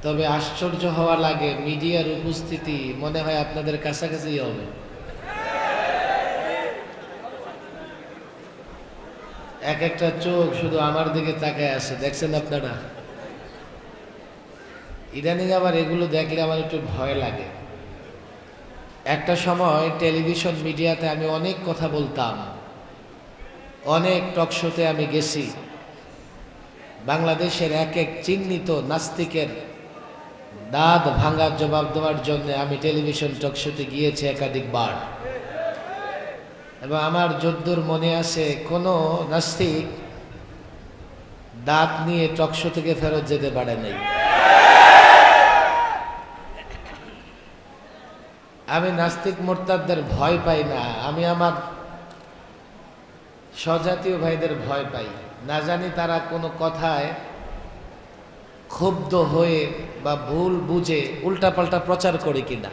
তবে আশ্চর্য হওয়া লাগে, মিডিয়ার উপস্থিতি মনে হয় আপনাদের কাছাকাছি হবে। এক একটা চোখ শুধু আমার দিকে তাকায় আছে, দেখছেন আপনারা? ইদানিং আবার এগুলো দেখলে আমার একটু ভয় লাগে। একটা সময় টেলিভিশন মিডিয়াতে আমি অনেক কথা বলতাম, অনেক টক শোতে আমি গেছি। বাংলাদেশের এক এক চিহ্নিত নাস্তিকের দাঁত ভাঙার জবাব দেওয়ার জন্য আমি টেলিভিশন টক শোতে গিয়েছি একাধিকবার। এবং আমার যদ্দূর মনে আছে, কোনো নাস্তিক দাঁত নিয়ে টক শো থেকে ফেরত যেতে পারে নাই। আমি নাস্তিক মোরতাদদের ভয় পাই না, আমি আমার স্বজাতীয় ভাইদের ভয় পাই। না জানি তারা কোনো কথায় ক্ষুব্ধ হয়ে বা ভুল বুঝে উল্টাপাল্টা প্রচার করে কিনা।